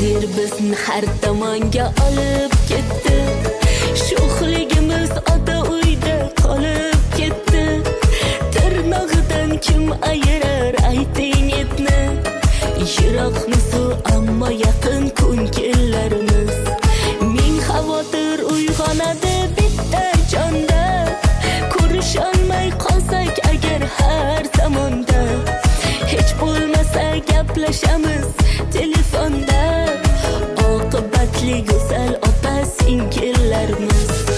Taqdir bizni har tomonga olib ketdi. Sho'xligimiz ota uyda qolib ketdi. Tirnog'idan kim ayirar ayting etni. Yiroqmiz ammo yaqin ko'ngillarimiz. Ming xavotir uyg'onadi bitta jonda. Ko'risholmay qolsak agar har zamonda. Hech bo'lmasa gaplashamiz telefonda. Oqibatli go'zal opa singillarimiz.